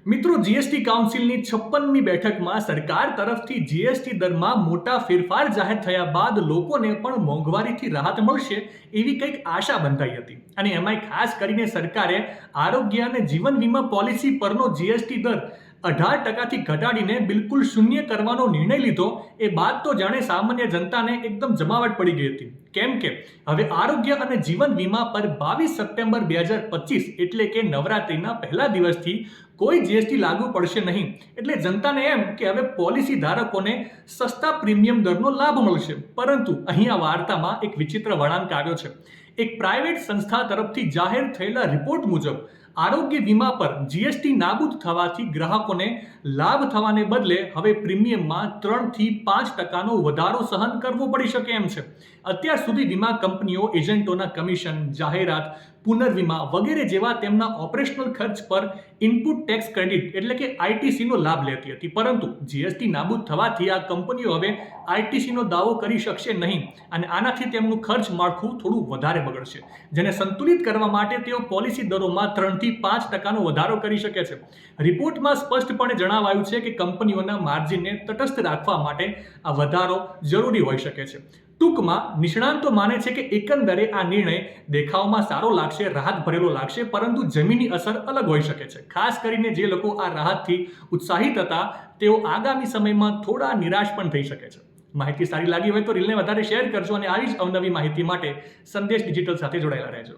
મિત્રો, જીએસટી કાઉન્સિલની 56મી બેઠકમાં સરકાર તરફથી જીએસટી દરમાં મોટા ફેરફાર જાહેર થયા બાદ લોકોને પણ મોંઘવારીથી રાહત મળશે એવી કંઈક આશા બંધાઈ હતી. અને એમાંય ખાસ કરીને સરકારે આરોગ્ય અને જીવન વીમા પોલિસી પરનો જીએસટી દર 18% ઘટાડીને બિલકુલ શૂન્ય કરવાનો નિર્ણય લીધો. એ બાદ તો જાણે સામાન્ય જનતાને એકદમ જમાવટ પડી ગઈ હતી. કેમ કે હવે આરોગ્ય અને જીવન વીમા પર 22 સપ્ટેમ્બર 2025 એટલે કે નવરાત્રિના પહેલા દિવસથી કોઈ જીએસટી લાગુ પડશે નહીં. એટલે જનતાને એમ કે હવે પોલિસી ધારકોને સસ્તા પ્રીમિયમ દરનો લાભ મળશે. પરંતુ અહીંયા વાર્તામાં એક વિચિત્ર વળાંક આવ્યો છે. એક પ્રાઇવેટ સંસ્થા તરફથી જાહેર થયેલા રિપોર્ટ મુજબ આરોગ્ય વીમા પર જીએસટી નાબૂદ થવાથી ગ્રાહકોને લાભ થવાને બદલે હવે પ્રીમિયમમાં 3 થી 5% વધારો સહન કરવો પડી શકે એમ છે. અત્યાર સુધી વીમા કંપનીઓ એજન્ટોના કમિશન, જાહેરાત, પુનર્વીમા વગેરે જેવા તેમના ઓપરેશનલ ખર્ચ પર ઇનપુટ ટેક્સ ક્રેડિટ એટલે કે આઈટીસીનો લાભ લેતી હતી. પરંતુ જીએસટી નાબૂદ થવાથી આ કંપનીઓ હવે આઈટીસીનો દાવો કરી શકશે નહીં અને આનાથી તેમનું ખર્ચ માળખું થોડું વધારે બગડશે, જેને સંતુલિત કરવા માટે તેઓ પોલિસી દરોમાં 3 થી 5% વધારો કરી શકે છે. રિપોર્ટમાં સ્પષ્ટપણે જણાવાયું છે કે કંપનીઓના માર્જિનને તટસ્થ રાખવા માટે આ વધારો જરૂરી હોઈ શકે છે. ટૂંકમાં નિષ્ણાંતો માને છે કે એકંદરે આ નિર્ણય દેખાવમાં સારો લાગશે, રાહત ભરેલો લાગશે, પરંતુ જમીની અસર અલગ હોઈ શકે છે. ખાસ કરીને જે લોકો આ રાહતથી ઉત્સાહિત હતા તેઓ આગામી સમયમાં થોડા નિરાશ પણ થઈ શકે છે. માહિતી સારી લાગી હોય તો રીલને વધારે શેર કરજો અને આવી જ અવનવી માહિતી માટે સંદેશ ડિજિટલ સાથે જોડાયેલા રહેજો.